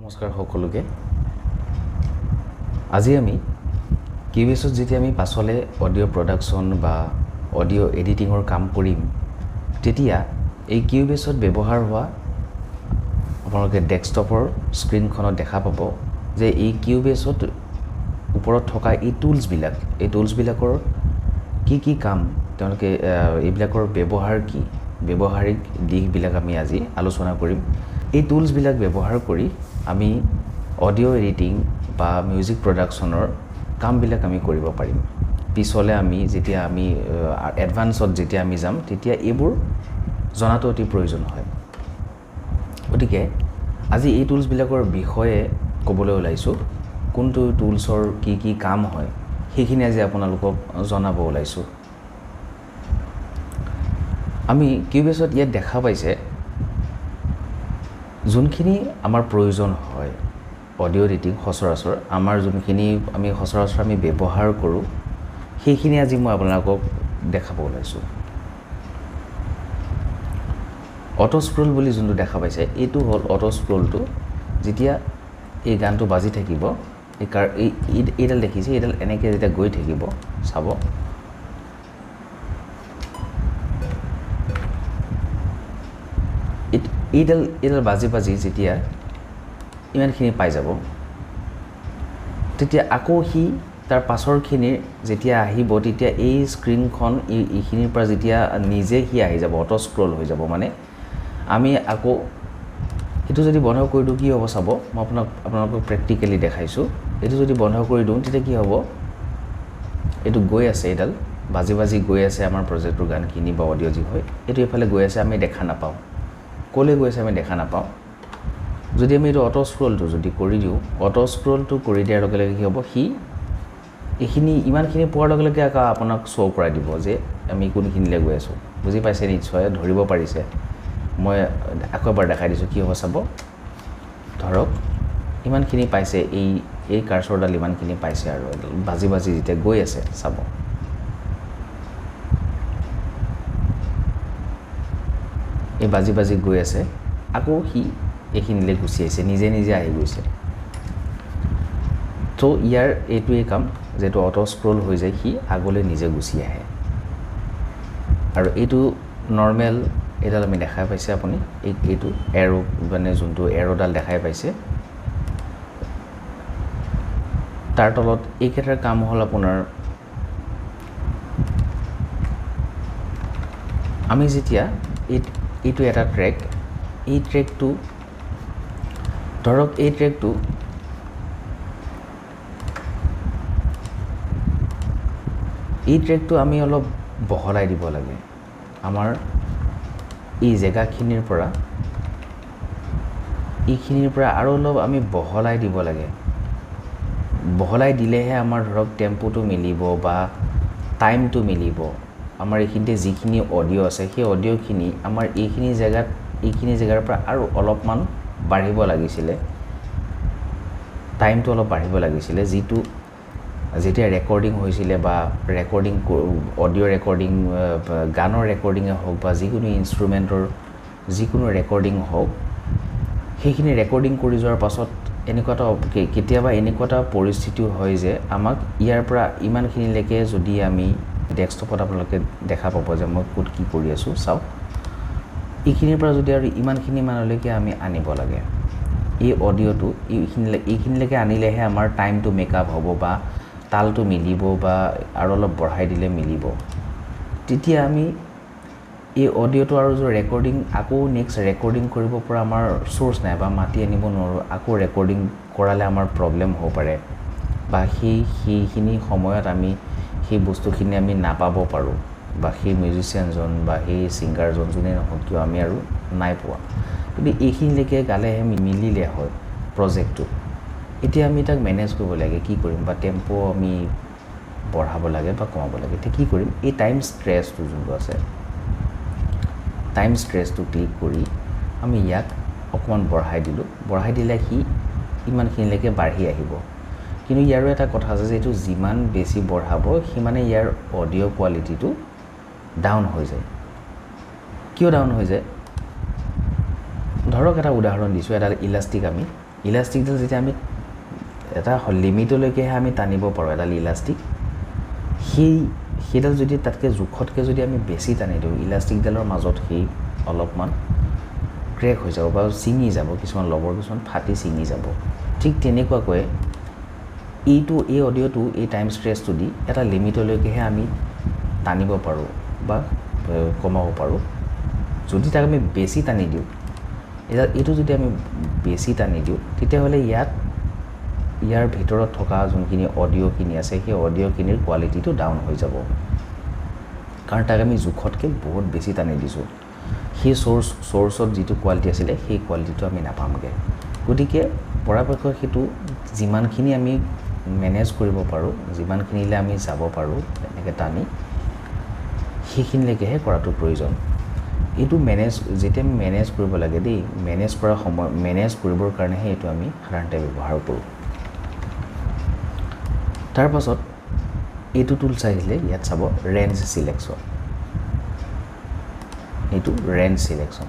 নমস্কাৰ সকলোকে আজি আমি কিউবেছত যেতিয়া আমি পাছলে অডিও প্ৰডাকশন বা অডিও এডিটিংৰ কাম কৰিম তেতিয়া এই কিউবেছত ব্যৱহাৰ হোৱা আপোনালোকে ডেস্কটপৰ স্ক্ৰিনখনত দেখা পাব যে এই কিউবেছত ওপৰত থকা এই টুলছবিলাকৰ কি কাম তেওঁলোকে এইবিলাকৰ ব্যৱহাৰ কি ব্যৱহাৰিক দিশবিলাক আমি আজি আলোচনা কৰিম এই টুলছবিলাক ব্যৱহাৰ কৰি আমি অডিও এডিটিং বা মিউজিক প্ৰডাকশনৰ কামবিলাক আমি কৰিব পাৰিম পিছলে আমি যেতিয়া আমি এডভান্সত যেতিয়া আমি যাম তেতিয়া এইবোৰ জনাটো অতি প্ৰয়োজন হয় গতিকে আজি এই টুলছবিলাকৰ বিষয়ে ক'বলৈ ওলাইছোঁ কোনটো টুলছৰ কি কাম হয় সেইখিনি আজি আপোনালোকক জনাব ওলাইছোঁ আমি কিউবেছত ইয়াত দেখা পাইছে যোনখিনি আমাৰ প্ৰয়োজন হয় অডিও এডিটিং সচৰাচৰ আমাৰ যোনখিনি আমি সচৰাচৰ আমি ব্যৱহাৰ কৰোঁ সেইখিনি আজি মই আপোনালোকক দেখাব ওলাইছোঁ অটো স্ক্ৰল বুলি যোনটো দেখা পাইছে এইটো হ'ল অটো স্ক্ৰলটো যেতিয়া এই গানটো বাজি থাকিব এইডাল দেখিছে এইডাল এনেকৈ যেতিয়া গৈ থাকিব চাব এইডাল বাজি যেতিয়া ইমানখিনি পাই যাব তেতিয়া আকৌ সি তাৰ পাছৰখিনিৰ যেতিয়া আহিব তেতিয়া এই স্ক্ৰিনখন এইখিনিৰ পৰা যেতিয়া নিজে সি আহি যাব অটো স্ক্ৰল হৈ যাব মানে আমি আকৌ এইটো যদি বন্ধ কৰি দিওঁ কি হ'ব চাব মই আপোনালোকক প্ৰেক্টিকেলি দেখাইছোঁ এইটো যদি বন্ধ কৰি দিওঁ তেতিয়া কি হ'ব এইটো গৈ আছে এইডাল বাজি গৈ আছে আমাৰ প্ৰজেক্টৰ গানখিনি বা অডিঅ' যি হয় এইটো এইফালে গৈ আছে আমি দেখা নাপাওঁ ক'লৈ গৈ আছে আমি দেখা নাপাওঁ যদি আমি এইটো অটো স্ক্ৰলটো যদি কৰি দিওঁ অটো স্ক্ৰলটো কৰি দিয়াৰ লগে লগে কি হ'ব সি এইখিনি ইমানখিনি পোৱাৰ লগে লগে আকৌ আপোনাক শ্ব' কৰাই দিব যে আমি কোনখিনিলৈ গৈ আছোঁ বুজি পাইছে নিশ্চয় ধৰিব পাৰিছে মই আকৌ এবাৰ দেখাই দিছোঁ কি হ'ব চাব ধৰক ইমানখিনি পাইছে এই কাৰ্চৰডাল ইমানখিনি পাইছে আৰু বাজি যেতিয়া গৈ আছে চাব এই বাজি গৈ আছে আকৌ সি এইখিনিলৈ গুচি আহিছে নিজে আহি গৈছে তো ইয়াৰ এইটোৱেই কাম যেটো অটো স্ক্ৰল হৈ যায় সি আগলৈ নিজে গুচি আহে আৰু এইটো নৰ্মেল এইডাল আমি দেখাই পাইছে আপুনি এইটো এৰো মানে যোনটো এৰোডাল দেখাই পাইছে তাৰ তলত এইকেইটাৰ কাম হ'ল আপোনাৰ আমি যেতিয়া এইটো এটা ট্ৰেক এই ট্ৰেকটো ধৰক এই ট্ৰেকটো আমি অলপ বহলাই দিব লাগে আমাৰ এই জেগাখিনিৰ পৰা এইখিনিৰ পৰা আৰু অলপ আমি বহলাই দিব লাগে বহলাই দিলেহে আমাৰ ধৰক টেম্পোটো মিলিব বা টাইমটো মিলিব আমাৰ এইখিনিতে যিখিনি অডিঅ' আছে সেই অডিঅ'খিনি আমাৰ এইখিনি জেগাৰ পৰা আৰু অলপমান বাঢ়িব লাগিছিলে টাইমটো অলপ বাঢ়িব লাগিছিলে যেতিয়া ৰেকৰ্ডিং হৈছিলে বা অডিঅ' ৰেকৰ্ডিং গানৰ ৰেকৰ্ডিঙে হওক বা যিকোনো ইনষ্ট্ৰুমেণ্টৰ যিকোনো ৰেকৰ্ডিং হওক সেইখিনি ৰেকৰ্ডিং কৰি যোৱাৰ পাছত কেতিয়াবা এনেকুৱা এটা পৰিস্থিতি হয় যে আমাক ইয়াৰ পৰা ইমানখিনিলৈকে যদি আমি ডেস্কটপত আপোনালোকে দেখা পাব যে মই ক'ত কি কৰি আছোঁ চাওক এইখিনিৰ পৰা যদি আৰু ইমানখিনি মানলৈকে আমি আনিব লাগে এই অডিঅ'টো এইখিনিলৈকে আনিলেহে আমাৰ টাইমটো মেকআপ হ'ব বা তালটো মিলিব বা আৰু অলপ বঢ়াই দিলে মিলিব তেতিয়া আমি এই অডিঅ'টো আৰু ৰেকৰ্ডিং আকৌ নেক্সট ৰেকৰ্ডিং কৰিব পৰা আমাৰ চ'ৰ্চ নাই বা মাতি আনিব নোৱাৰোঁ আকৌ ৰেকৰ্ডিং কৰালে আমাৰ প্ৰব্লেম হ'ব পাৰে বা সেইখিনি সময়ত আমি সেই বস্তুখিনি আমি নাপাব পাৰোঁ বা সেই মিউজিচিয়ানজন বা সেই ছিংগাৰজন যোনেই নহওক কিয় আমি আৰু নাই পোৱা কিন্তু এইখিনিলৈকে গালেহে মিলিলে হয় প্ৰজেক্টটো এতিয়া আমি তাক মেনেজ কৰিব লাগে কি কৰিম বা টেম্পো আমি বঢ়াব লাগে বা কমাব লাগে এতিয়া কি কৰিম এই টাইম ষ্ট্ৰেচটো যোনটো আছে টাইম ষ্ট্ৰেচটো ক্লিক কৰি আমি ইয়াক অকণমান বঢ়াই দিলে সি ইমানখিনিলৈকে বাঢ়ি আহিব কিন্তু ইয়াৰো এটা কথা আছে যে এইটো যিমান বেছি বঢ়াব সিমানে ইয়াৰ অডিঅ' কোৱালিটিটো ডাউন হৈ যায় কিয় ডাউন হৈ যায় ধৰক এটা উদাহৰণ দিছোঁ এটা ইলাষ্টিক আমি ইলাষ্টিকডাল যেতিয়া আমি এটা লিমিটলৈকেহে আমি টানিব পাৰোঁ এডাল ইলাষ্টিক সেইডাল যদি তাতকৈ জোখতকৈ যদি আমি বেছি টানি দিওঁ ইলাষ্টিকডালৰ মাজত সেই অলপমান ক্ৰেক হৈ যাব বা ছিঙি যাব কিছুমান লবৰ কিছুমান ফাটি ছিঙি যাব ঠিক তেনেকুৱাকৈ এই অডিঅ'টো এই টাইম ষ্ট্ৰেচটো দি এটা লিমিটলৈকেহে আমি টানিব পাৰোঁ বা কমাব পাৰোঁ যদি তাক আমি বেছি টানি দিওঁ এইটো যদি আমি বেছি টানি দিওঁ তেতিয়াহ'লে ইয়াৰ ভিতৰত থকা যোনখিনি অডিঅ'খিনি আছে সেই অডিঅ'খিনিৰ কোৱালিটিটো ডাউন হৈ যাব কাৰণ তাক আমি জোখতকৈ বহুত বেছি টানি দিছোঁ সেই চ'ৰ্চত যিটো কোৱালিটি আছিলে সেই কোৱালিটিটো আমি নাপামগৈ গতিকে পৰাপক্ষত সেইটো যিমানখিনি আমি মেনেজ কৰিব পাৰোঁ যিমানখিনিলৈ আমি যাব পাৰোঁ এনেকৈ টানি সেইখিনিলৈকেহে কৰাটো প্ৰয়োজন এইটো যেতিয়া আমি মেনেজ কৰিব লাগে দেই মেনেজ কৰিবৰ কাৰণেহে এইটো আমি সাধাৰণতে ব্যৱহাৰ কৰোঁ তাৰ পাছত এইটো টুল চাইছিলে ইয়াত চাব ৰেঞ্জ চিলেকশ্যন এইটো ৰেঞ্জ চিলেকশ্যন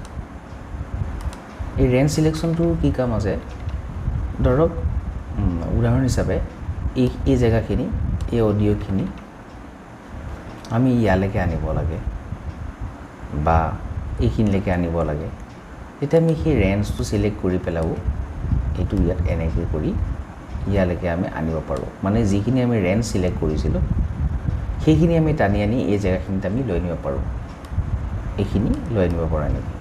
এই ৰেঞ্জ চিলেকশ্যনটোৰ কি কাম আছে ধৰক উদাহৰণ হিচাপে এই জেগাখিনি এই অডিঅ'খিনি আমি ইয়ালৈকে আনিব লাগে বা এইখিনিলৈকে আনিব লাগে তেতিয়া আমি সেই ৰেঞ্জটো চিলেক্ট কৰি পেলাব এইটো ইয়াত এনেকৈ কৰি ইয়ালৈকে আমি আনিব পাৰোঁ মানে যিখিনি আমি ৰেঞ্জ চিলেক্ট কৰিছিলোঁ সেইখিনি আমি টানি আনি এই জেগাখিনিত আমি লৈ আনিব পাৰোঁ এইখিনি লৈ আনিব পৰা নেকি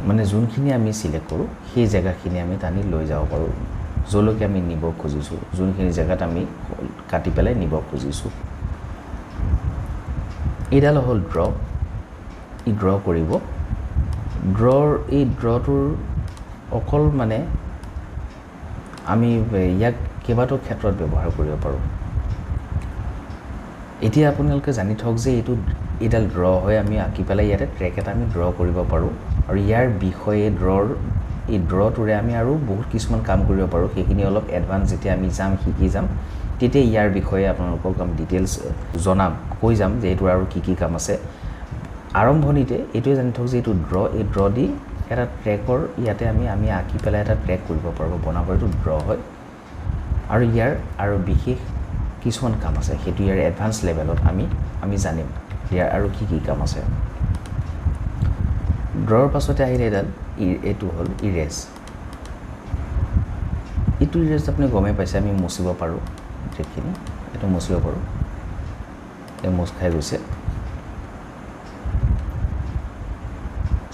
মানে যোনখিনি আমি চিলেক্ট কৰোঁ সেই জেগাখিনি আমি টানি লৈ যাব পাৰোঁ য'লৈকে আমি নিব খুজিছোঁ যোনখিনি জেগাত আমি কাটি পেলাই নিব খুজিছোঁ এইডাল হ'ল ড্ৰ কৰিব এই ড্ৰটোৰ অকল মানে আমি ইয়াক কেইবাটাও ক্ষেত্ৰত ব্যৱহাৰ কৰিব পাৰোঁ এতিয়া আপোনালোকে জানি থওক যে এইডাল ড্ৰ হৈ আমি আঁকি পেলাই ইয়াতে ট্ৰেক এটা আমি ড্ৰ কৰিব পাৰোঁ আৰু ইয়াৰ বিষয়ে এই ড্ৰটোৰে আমি আৰু বহুত কিছুমান কাম কৰিব পাৰোঁ সেইখিনি অলপ এডভান্স যেতিয়া আমি শিকি যাম তেতিয়া ইয়াৰ বিষয়ে আপোনালোকক আমি ডিটেইলছ কৈ যাম যে এইটোৰ আৰু কি কাম আছে আৰম্ভণিতে এইটোৱে জানি থওক যে এইটো এই ড্ৰ দি এটা ট্ৰেকৰ ইয়াতে আমি আঁকি পেলাই এটা ট্ৰেক কৰিব পাৰোঁ বনাব এইটো ড্ৰ হয় আৰু ইয়াৰ আৰু বিশেষ কিছুমান কাম আছে সেইটো ইয়াৰ এডভান্স লেভেলত আমি জানিম ইয়াৰ আৰু কি কাম আছে ড্ৰৰ পাছতে আহিলে এইটো হ'ল ইৰেজ এইটো ইৰেজ আপুনি গমেই পাইছে আমি মুচিব পাৰোঁ ট্ৰেকখিনি এইটো মুচিব পাৰোঁ এই মুচ খাই গৈছে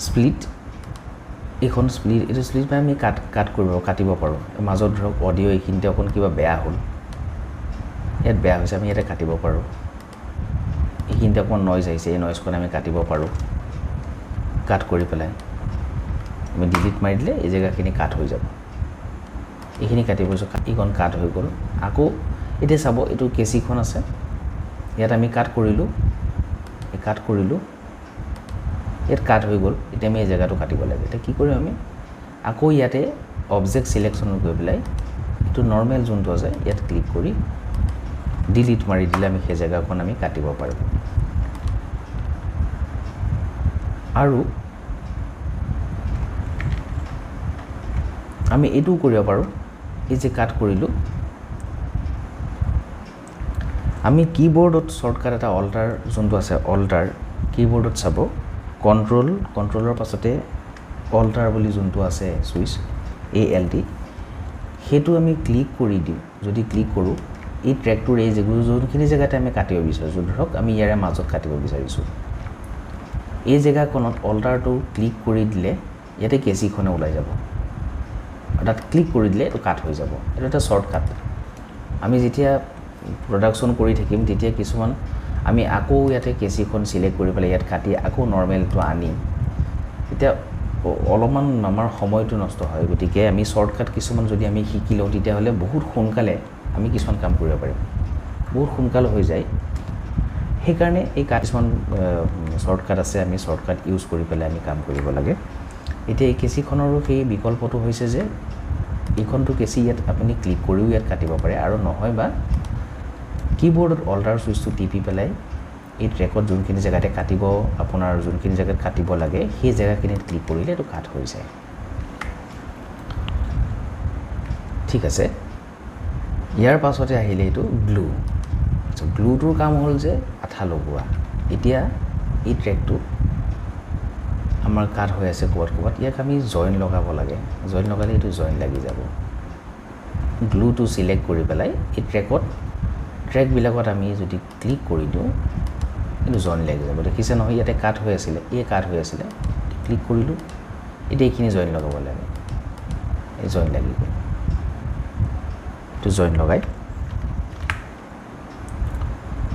স্প্লিট এইটো স্প্লিট পাই আমি কাটিব পাৰোঁ মাজত ধৰক অডিঅ' এইখিনিতে অকণ কিবা বেয়া হ'ল ইয়াত বেয়া হৈছে আমি ইয়াতে কাটিব পাৰোঁ এইখিনিতে অকণমান নইজ আহিছে এই নইজখন আমি কাটিব পাৰোঁ কাট কৰি পেলাই আমি ডিলিট মাৰি দিলে এই জেগাখিনি কাট হৈ যাব এইখিনি কাটিব পাৰিছোঁ এইখন কাট হৈ গ'ল আকৌ এতিয়া চাব এইটো কেচিখন আছে ইয়াত আমি কাট কৰিলোঁ ইয়াত কাট হৈ গ'ল এতিয়া আমি এই জেগাটো কাটিব লাগে এতিয়া কি কৰিম আমি আকৌ ইয়াতে অবজেক্ট চিলেকশ্যনত গৈ পেলাই এইটো নৰ্মেল যোনটো আছে ইয়াত ক্লিক কৰি ডিলিট মাৰি দিলে আমি সেই জেগাখন আমি কাটিব পাৰোঁ আৰু আমি এইটোও কৰিব পাৰোঁ এই যে কাট কৰিলোঁ আমি কীবোৰ্ডত শ্বৰ্টকাট এটা অল্টাৰ যোনটো আছে অল্টাৰ কীবোৰ্ডত চাব কণ্ট্ৰলৰ পাছতে অল্টাৰ বুলি যোনটো আছে ছুইচ ALT সেইটো আমি ক্লিক কৰি দিওঁ যদি ক্লিক কৰোঁ এই ট্ৰেকটোৰ এই যোনখিনি জেগাতে আমি কাটিব বিচাৰিছোঁ ধৰক আমি ইয়াৰে মাজত কাটিব বিচাৰিছোঁ এই জেগাখনত অল্টাৰটো ক্লিক কৰি দিলে ইয়াতে কেচিখনে ওলাই যাব তাত ক্লিক কৰি দিলে এইটো কাট হৈ যাব এইটো এটা শ্বৰ্টকাট আমি যেতিয়া প্ৰডাকশ্যন কৰি থাকিম তেতিয়া কিছুমান আমি আকৌ ইয়াতে কেচিখন চিলেক্ট কৰি পেলাই ইয়াত কাটি আকৌ নৰ্মেলটো আনি এতিয়া অলপমান আমাৰ সময়টো নষ্ট হয় গতিকে আমি শ্বৰ্টকাট কিছুমান যদি আমি শিকি লওঁ তেতিয়াহ'লে বহুত সোনকালে আমি কিছুমান কাম কৰিব পাৰিম বহুত সোনকালে হৈ যায় সেইকাৰণে এই কিছুমান শ্বৰ্টকাট আছে আমি শ্বৰ্টকাট ইউজ কৰি পেলাই আমি কাম কৰিব লাগে এতিয়া এই কেচিখনৰো সেই বিকল্পটো হৈছে যে এইখনটো কেচি ইয়াত আপুনি ক্লিক কৰিও ইয়াত কাটিব পাৰে আৰু নহয় বা কীবোৰ্ডত অল্টাৰ ছুইচটো টিপি পেলাই এই ট্ৰেকত যোনখিনি জেগাতে কাটিব আপোনাৰ যোনখিনি জেগাত কাটিব লাগে সেই জেগাখিনিত ক্লিক কৰিলে এইটো কাট হৈ যায় ঠিক আছে ইয়াৰ পাছতে আহিলে এইটো গ্লু গ্লুটোৰ কাম হ'ল যে আঠা লগোৱা এতিয়া এই ট্ৰেকটো আমাৰ কাট হৈ আছে ক'ৰবাত ইয়াক আমি জইন লগাব লাগে জইন লগালে এইটো জইন লাগি যাব গ্লুটো সিলেক্ট কৰি পেলাই এই ট্ৰেকবিলাকত আমি যদি ক্লিক কৰি দিওঁ এইটো জইন লাগি যাব দেখিছে নহয় ইয়াতে কাট হৈ আছিলে এই কাট হৈ আছিলে ক্লিক কৰিলোঁ এতিয়া এইখিনি জইন লগাব লাগে এই জইন লাগি গ'ল এইটো জইন লগাই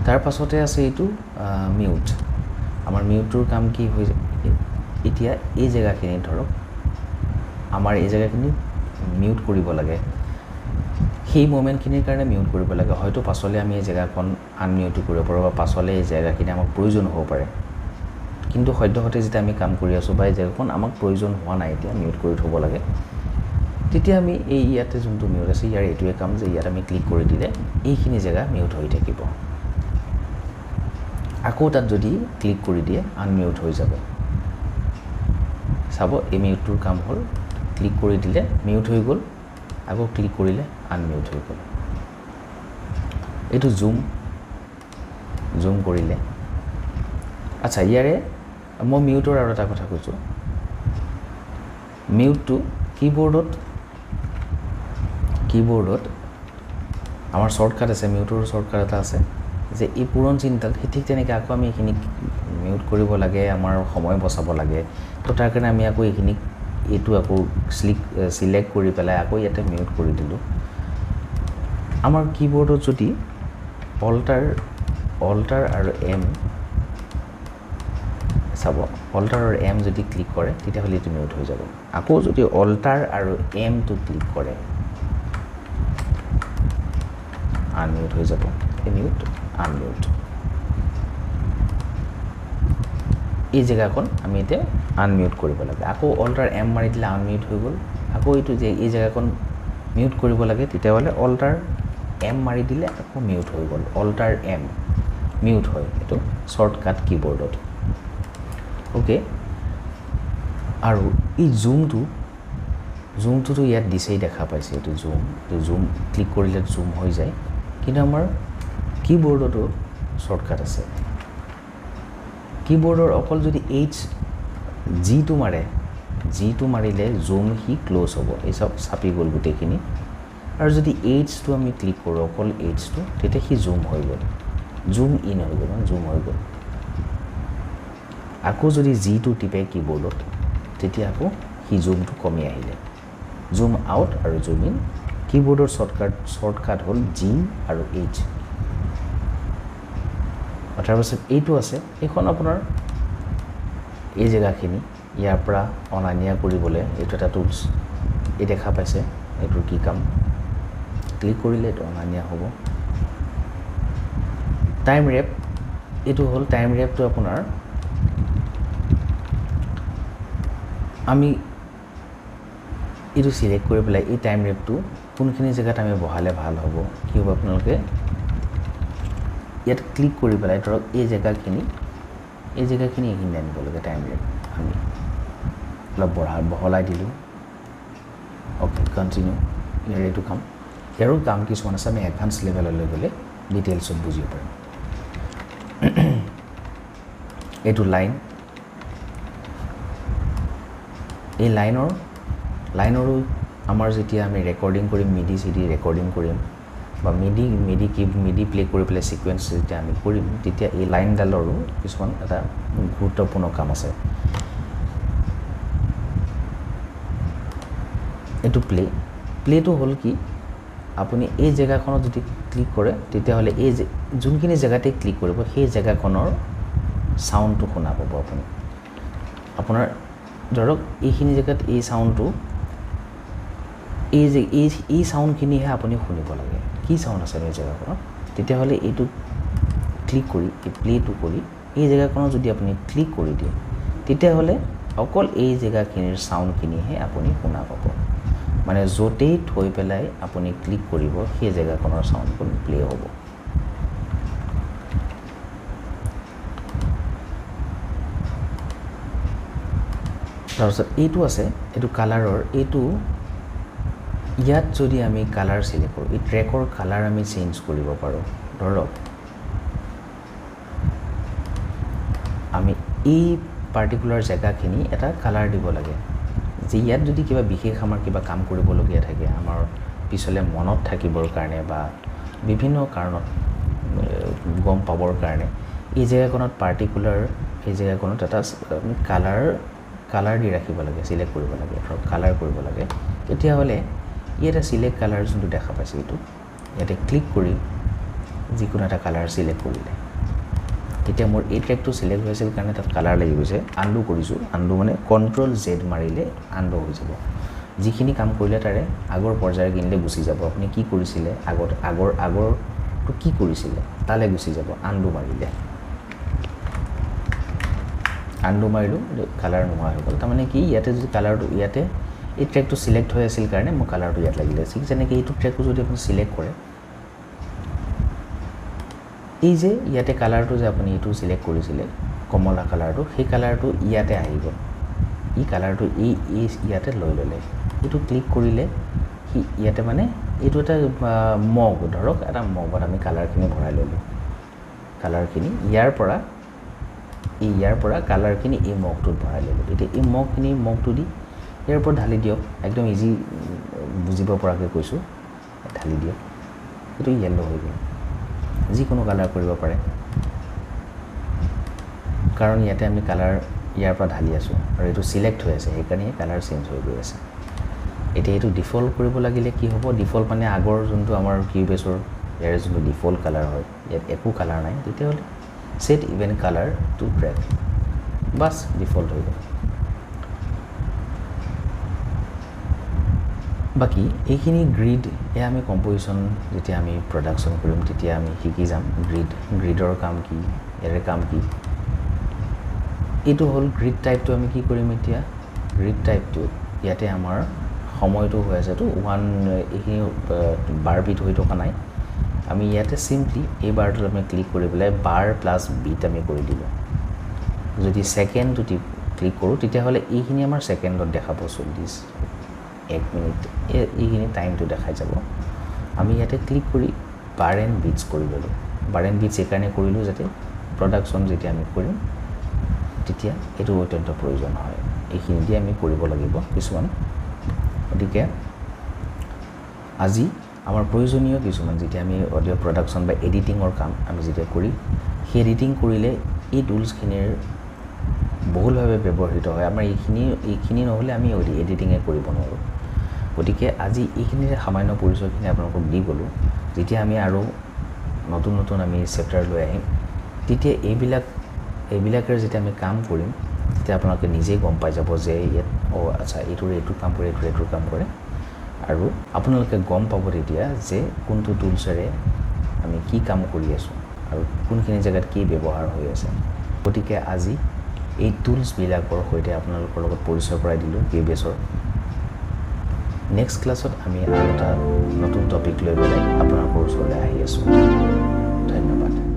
তাৰ পাছতে আছে এইটো মিউট আমাৰ মিউটটোৰ কাম কি হৈ এতিয়া এই জেগাখিনি ধৰক আমাৰ এই জেগাখিনি মিউট কৰিব লাগে সেই মোমেণ্টখিনিৰ কাৰণে মিউট কৰিব লাগে হয়তো পাছলৈ আমি এই জেগাখন আনমিউট কৰিব পাৰোঁ বা পাছলৈ এই জেগাখিনি আমাক প্ৰয়োজন হ'ব পাৰে কিন্তু সদ্যহতে যেতিয়া আমি কাম কৰি আছোঁ বা এই জেগাখন আমাক প্ৰয়োজন হোৱা নাই এতিয়া মিউট কৰি থ'ব লাগে তেতিয়া আমি এই ইয়াতে যোনটো মিউট আছে ইয়াৰ এইটোৱে কাম যে ইয়াত আমি ক্লিক কৰি দিলে এইখিনি জেগা মিউট হৈ থাকিব আকৌ তাত যদি ক্লিক কৰি দিয়ে আনমিউট হৈ যাব চাব এই মিউটটোৰ কাম হ'ল ক্লিক কৰি দিলে মিউট হৈ গ'ল আকৌ ক্লিক কৰিলে আনমিউট হৈ গ'ল এইটো জুম কৰিলে আচ্ছা ইয়াৰে মই মিউটৰ আৰু এটা কথা কৈছোঁ মিউটটো কিবৰ্ডত আমাৰ শ্বৰ্টকাট আছে মিউটৰ শ্বৰ্টকাট এটা আছে যে এই পুৰণ চিনডাল ঠিক তেনেকৈ আকৌ আমি এইখিনি মিউট কৰিব লাগে আমাৰ সময় বচাব লাগে তো তাৰ কাৰণে আমি আকৌ এইটো আকৌ সিলেক্ট কৰি পেলাই আকৌ ইয়াতে মিউট কৰি দিলোঁ আমাৰ কিবৰ্ডত যদি অল্টাৰ আৰু এম চাব অল্টাৰ আৰু এম যদি ক্লিক কৰে তেতিয়াহ'লে এইটো মিউট হৈ যাব আকৌ যদি অল্টাৰ আৰু এমটো ক্লিক কৰে আনমিউট হৈ যাব মিউট আনমিউট এই জেগাখন আমি এতিয়া আনমিউট কৰিব লাগে আকৌ অল্টাৰ এম মাৰি দিলে আনমিউট হৈ গ'ল আকৌ এইটো যে এই জেগাখন মিউট কৰিব লাগে তেতিয়াহ'লে অল্টাৰ এম মাৰি দিলে আকৌ মিউট হৈ গ'ল অল্টাৰ এম মিউট হয় এইটো শ্বৰ্টকাট কিবৰ্ডত অ'কে আৰু এই জুমটোতো ইয়াত দিছেই দেখা পাইছে এইটো জুম ক্লিক কৰিলে জুম হৈ যায় কিন্তু আমাৰ কিবৰ্ডতো শ্বৰ্টকাট আছে কিবৰ্ডৰ অকল যদি জিটো মাৰিলে জুম ক্ল'জ হ'ব এই চব চাপি গ'ল গোটেইখিনি আৰু যদি এইচটো আমি ক্লিক কৰোঁ অকল এইচটো তেতিয়া সি জুম হৈ গ'ল জুম ইন হৈ গ'ল জুম হৈ গ'ল আকৌ যদি জিটো টিপে কিবৰ্ডত তেতিয়া আকৌ সি জুমটো কমি আহিলে জুম আউট আৰু জুম ইন কিবৰ্ডৰ শ্বৰ্টকাট হ'ল জি আৰু এইচ তাৰপাছত এইটো আছে এইখন আপোনাৰ এই জেগাখিনি ইয়াৰ পৰা অনা নিয়া কৰিবলৈ এইটো এটা টুলছ এই দেখা পাইছে এইটোৰ কি কাম ক্লিক কৰিলে এইটো অনা নিয়া হ'ব টাইম ৰেপ এইটো হ'ল টাইম ৰেপটো আপোনাৰ আমি এইটো সিলেক্ট কৰি পেলাই এই টাইম ৰেপটো কোনখিনি জেগাত আমি বহালে ভাল হ'ব কি হ'ব আপোনালোকে ইয়াত ক্লিক কৰি পেলাই ধৰক এই জেগাখিনি এইখিনি আনিব লাগে টাইম ৰেপ আমি অলপ বহলাই দিলোঁ অ'কে কণ্টিনিউ ইয়াৰ এইটো কাম ইয়াৰো কাম কিছুমান আছে আমি এডভান্স লেভেললৈ গ'লে ডিটেইলছত বুজিব পাৰিম এইটো লাইন এই লাইনৰো আমাৰ যেতিয়া আমি ৰেকৰ্ডিং কৰিম মিডি ৰেকৰ্ডিং কৰিম বা মিডি প্লে কৰি পেলাই ছিকুৱেঞ্চ যেতিয়া আমি কৰিম তেতিয়া এই লাইনডালৰো কিছুমান এটা গুৰুত্বপূৰ্ণ কাম আছে এইটো প্লেটো হ'ল কি আপুনি এই জেগাখনত যদি ক্লিক কৰে তেতিয়াহ'লে এই যোনখিনি জেগাতে ক্লিক কৰিব সেই জেগাখনৰ সাউণ্ডটো শুনা পাব আপুনি আপোনাৰ ধৰক এইখিনি জেগাত এই সাউণ্ডটো এই সাউণ্ডখিনিহে আপুনি শুনিব লাগে কি সাউণ্ড আছে এই জেগাখনত তেতিয়াহ'লে এইটো ক্লিক কৰি এই প্লেটো কৰি এই জেগাখনত যদি আপুনি ক্লিক কৰি দিয়ে তেতিয়াহ'লে অকল এই জেগাখিনিৰ সাউণ্ডখিনিহে আপুনি শুনা পাব মানে য'তেই থৈ পেলাই আপুনি ক্লিক কৰিব সেই জেগাখনৰ সাউণ্ডখন প্লে হ'ব তাৰপিছত এইটো আছে এইটো কালাৰৰ এইটো ইয়াত যদি আমি কালাৰ সিলেক্ট কৰোঁ এই ট্ৰেকৰ কালাৰ আমি চেঞ্জ কৰিব পাৰোঁ ধৰক আমি এই পাৰ্টিকুলাৰ জেগাখিনি এটা কালাৰ দিব লাগে যে ইয়াত যদি কিবা বিশেষ আমাৰ কিবা কাম কৰিবলগীয়া থাকে আমাৰ পিছলে মনত থাকিবৰ কাৰণে বা বিভিন্ন কাৰণত গম পাবৰ কাৰণে এই জেগাখনত পাৰ্টিকুলাৰ এই জেগাখনত এটা কালাৰ দি ৰাখিব লাগে সিলেক্ট কৰিব লাগে ধৰক কালাৰ কৰিব লাগে তেতিয়াহ'লে ইয়াতে সিলেক্ট কালাৰ যোনটো দেখা পাইছে এইটো ইয়াতে ক্লিক কৰি যিকোনো এটা কালাৰ সিলেক্ট কৰিলে এতিয়া মোৰ এই ট্ৰেকটো সিলেক্ট হৈছিল কাৰণে তাত কালাৰ লাগি গৈছে আনডু কৰিছোঁ আনডু মানে কন্ট্ৰল জেড মাৰিলে আনডু হৈ যাব যিখিনি কাম কৰিলে তাৰে আগৰ পৰ্যায়ৰ কিনিলে গুচি যাব আপুনি কি কৰিছিলে আগৰটো কি কৰিছিলে তালে গুচি যাব আনডু মাৰিলে আনডু মাৰিলোঁ কালাৰ নোহোৱা হৈ গ'ল তাৰমানে কি ইয়াতে যদি কালাৰটো ইয়াতে এই ট্ৰেকটো সিলেক্ট হৈ আছিল কাৰণে মোৰ কালাৰটো ইয়াত লাগিলে ঠিক যেনেকৈ এইটো ট্ৰেকটো যদি আপুনি সিলেক্ট কৰে এই যে ইয়াতে কালাৰটো যে আপুনি এইটো সিলেক্ট কৰিছিলে কমলা কালাৰটো সেই কালাৰটো ইয়াতে আহি গ'ল এই কালাৰটো এই ইয়াতে লৈ ল'লে এইটো ক্লিক কৰিলে সি ইয়াতে মানে এইটো এটা মগ ধৰক এটা মগত আমি কালাৰখিনি ভৰাই ল'লোঁ কালাৰখিনি ইয়াৰ পৰা কালাৰখিনি এই মগটোত ভৰাই ল'লোঁ এতিয়া এই মগটো দি ইয়াৰ ওপৰত ঢালি দিয়ক একদম ইজি বুজিব পৰাকৈ কৈছোঁ ঢালি দিয়ক এইটো য়েল্লো হৈ গ'ল যিকোনো কালাৰ কৰিব পাৰে কাৰণ ইয়াতে আমি কালাৰ ইয়াৰ পৰা ঢালি আছোঁ আৰু এইটো সিলেক্ট হৈ আছে সেইকাৰণে কালাৰ চেঞ্জ হৈ গৈ আছে এতিয়া এইটো ডিফল্ট কৰিব লাগিলে কি হ'ব ডিফল্ট মানে আগৰ যোনটো আমাৰ কিউবেছৰ ইয়াৰ যোনটো ডিফল্ট কালাৰ হয় ইয়াত একো কালাৰ নাই তেতিয়াহ'লে set even colour to track বাছ ডিফল্ট হৈ গ'ল বাকি এইখিনি গ্ৰিড এয়া আমি কম্পোজিশ্যন যেতিয়া আমি প্ৰডাকশ্যন কৰিম তেতিয়া আমি শিকি যাম গ্ৰিডৰ কাম কি ইয়াৰে কাম কি এইটো হ'ল গ্ৰিড টাইপটো আমি কি কৰিম এতিয়া গ্ৰিড টাইপটো ইয়াতে আমাৰ সময়টো হৈ আছেতো এইখিনি বাৰ বিট হৈ থকা নাই আমি ইয়াতে চিম্পলি এই বাৰটোত আমি ক্লিক কৰি পেলাই বাৰ প্লাছ বিট আমি কৰি দিলোঁ যদি ছেকেণ্ডটো ক্লিক কৰোঁ তেতিয়াহ'লে এইখিনি আমাৰ ছেকেণ্ডত দেখাব 40 1 মিনিট এইখিনি টাইমটো দেখাই যাব আমি ইয়াতে ক্লিক কৰি বাৰ এণ্ড বিটছ কৰি ল'লোঁ বাৰ এণ্ড বিটছ এইকাৰণে কৰিলোঁ যাতে প্ৰডাকশ্যন যেতিয়া আমি কৰিম তেতিয়া এইটো অত্যন্ত প্ৰয়োজন হয় এইখিনি দিয়ে আমি কৰিব লাগিব কিছুমান গতিকে আজি আমাৰ প্ৰয়োজনীয় কিছুমান যেতিয়া আমি অডিঅ' প্ৰডাকশ্যন বা এডিটিঙৰ কাম আমি যেতিয়া কৰি সেই এডিটিং কৰিলে এই টুলছখিনিৰ বহুলভাৱে ব্যৱহৃত হয় আমাৰ এইখিনি নহ'লে আমি এডিটিঙে কৰিব নোৱাৰোঁ গতিকে আজি এইখিনিৰে সামান্য পৰিচয়খিনি আপোনালোকক দি গ'লোঁ যেতিয়া আমি আৰু নতুন আমি চেপ্টাৰ লৈ আহিম তেতিয়া এইবিলাকৰ যেতিয়া আমি কাম কৰিম তেতিয়া আপোনালোকে নিজেই গম পাই যাব যে ইয়াত আচ্ছা এইটো কাম কৰে এইটোৰ কাম কৰে আৰু আপোনালোকে গম পাব তেতিয়া যে কোনটো টুলছেৰে আমি কি কাম কৰি আছোঁ আৰু কোনখিনি জেগাত কি ব্যৱহাৰ হৈ আছে গতিকে আজি এই টুলছবিলাকৰ সৈতে আপোনালোকৰ লগত পৰিচয় কৰাই দিলোঁ কিউবেছৰ নেক্সট ক্লাছত আমি আৰু এটা নতুন টপিক লৈ পেলাই আপোনালোকৰ ওচৰলৈ আহি আছোঁ ধন্যবাদ